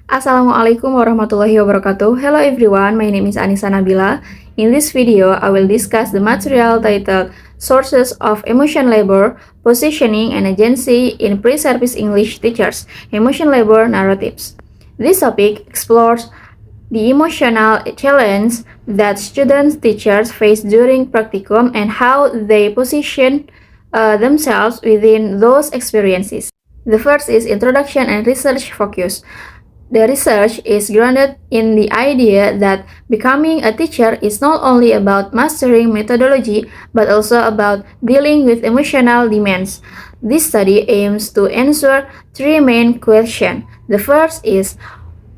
Assalamualaikum warahmatullahi wabarakatuh. Hello everyone, my name is Anisa Nabila. In this video, I will discuss the material titled Sources of Emotion Labor, Positioning and Agency in Pre-Service English Teachers, Emotion Labor Narratives. This topic explores the emotional challenge that students teachers face during practicum and how they position themselves within those experiences. The first is introduction and research focus. The research is grounded in the idea that becoming a teacher is not only about mastering methodology but also about dealing with emotional demands. This study aims to answer three main questions. The first is,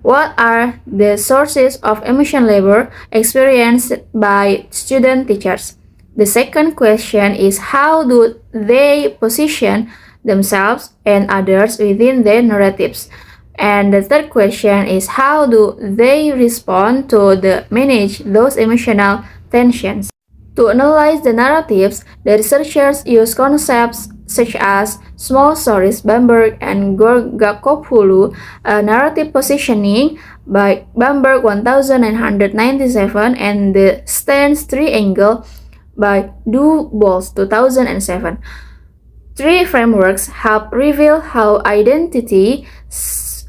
what are the sources of emotion labor experienced by student teachers? The second question is, how do they position themselves and others within their narratives? And the third question is, how do they respond to manage those emotional tensions? To analyze the narratives, the researchers use concepts such as small stories, Bamberg and Gorgakopoulou, narrative positioning by Bamberg 1997, and the stance triangle by Du Bois 2007. Three frameworks help reveal how identity,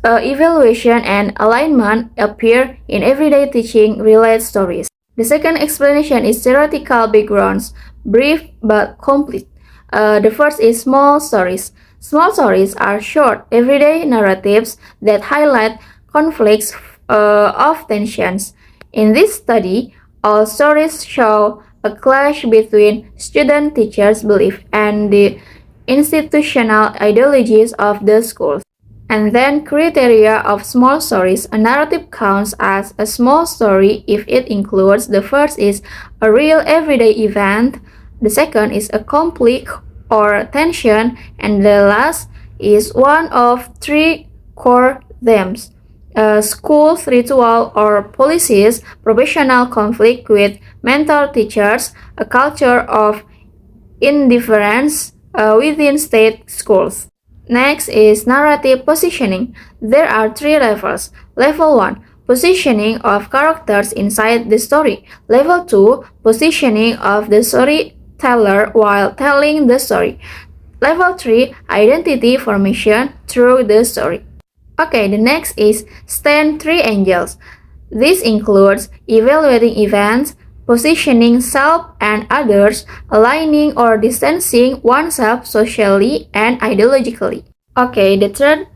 evaluation, and alignment appear in everyday teaching-related stories. The second explanation is theoretical backgrounds, brief but complete. The first is small stories. Small stories are short, everyday narratives that highlight conflicts of tensions. In this study, all stories show a clash between student-teachers' belief and the institutional ideologies of the schools. And then criteria of small stories. A narrative counts as a small story if it includes: the first is a real everyday event, the second is a conflict or tension, and the last is one of three core themes: schools, ritual or policies, professional conflict with mentor teachers, a culture of indifference within state schools. Next is narrative positioning. There are three levels. Level 1, positioning of characters inside the story. Level 2, positioning of the storyteller while telling the story. Level 3, identity formation through the story. Okay, the next is stand triangles. This includes evaluating events, positioning self and others, aligning or distancing oneself socially and ideologically. Okay, the third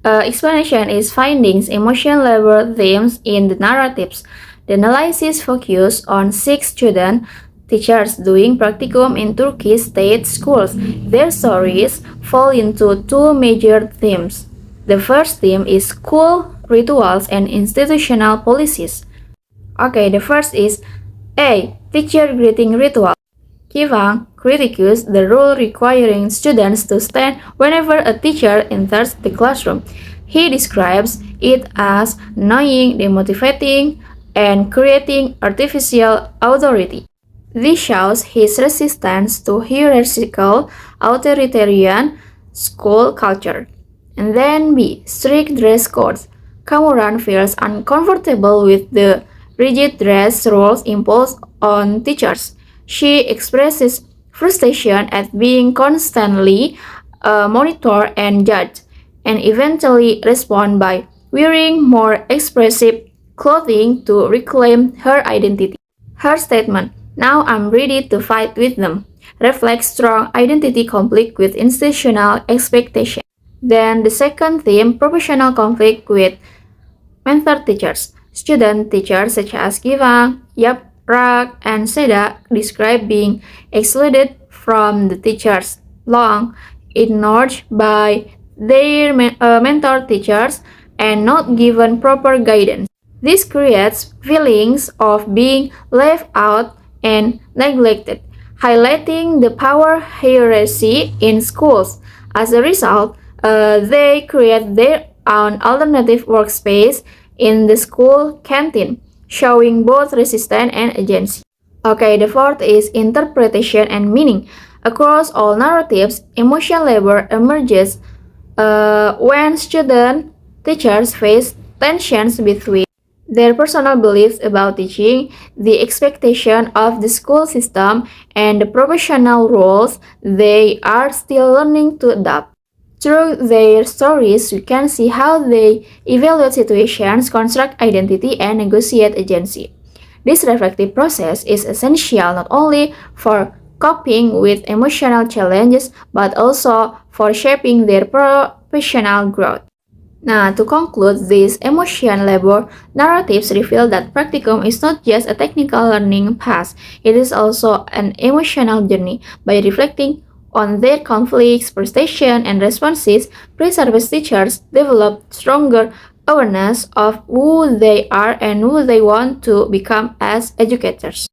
explanation is findings, emotion labor themes in the narratives. The analysis focused on 6 student teachers doing practicum in Turkish state schools. Their stories fall into 2 major themes. The first theme is school rituals and institutional policies. Okay, the first is A. Teacher greeting ritual. Kivang critiques the rule requiring students to stand whenever a teacher enters the classroom. He describes it as annoying, demotivating, and creating artificial authority. This shows his resistance to hierarchical, authoritarian school culture. And then B. Strict dress codes. Kamuran feels uncomfortable with the rigid dress rules imposed on teachers. She expresses frustration at being constantly monitored and judged, and eventually responds by wearing more expressive clothing to reclaim her identity. Her statement, "Now I'm ready to fight with them," reflects strong identity conflict with institutional expectation. Then the second theme, professional conflict with mentor teachers. Student teachers such as Givang, Yaprak, and Seda describe being excluded from the teachers, long ignored by their mentor teachers, and not given proper guidance. This creates feelings of being left out and neglected, highlighting the power hierarchy in schools. As a result, they create their own alternative workspace in the school canteen, showing both resistance and agency. Okay, the fourth is interpretation and meaning. Across all narratives, emotion labor emerges when student teachers face tensions between their personal beliefs about teaching, the expectation of the school system, and the professional roles they are still learning to adapt. Through their stories, we can see how they evaluate situations, construct identity, and negotiate agency. This reflective process is essential not only for coping with emotional challenges but also for shaping their professional growth. Now, to conclude, these emotion labor narratives reveal that practicum is not just a technical learning path, it is also an emotional journey. By reflecting on their conflicts, frustration, and responses, pre-service teachers develop stronger awareness of who they are and who they want to become as educators.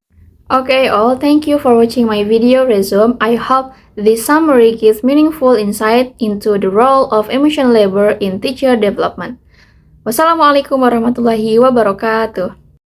Okay, all, thank you for watching my video resume. I hope this summary gives meaningful insight into the role of emotional labor in teacher development. Wassalamualaikum warahmatullahi wabarakatuh.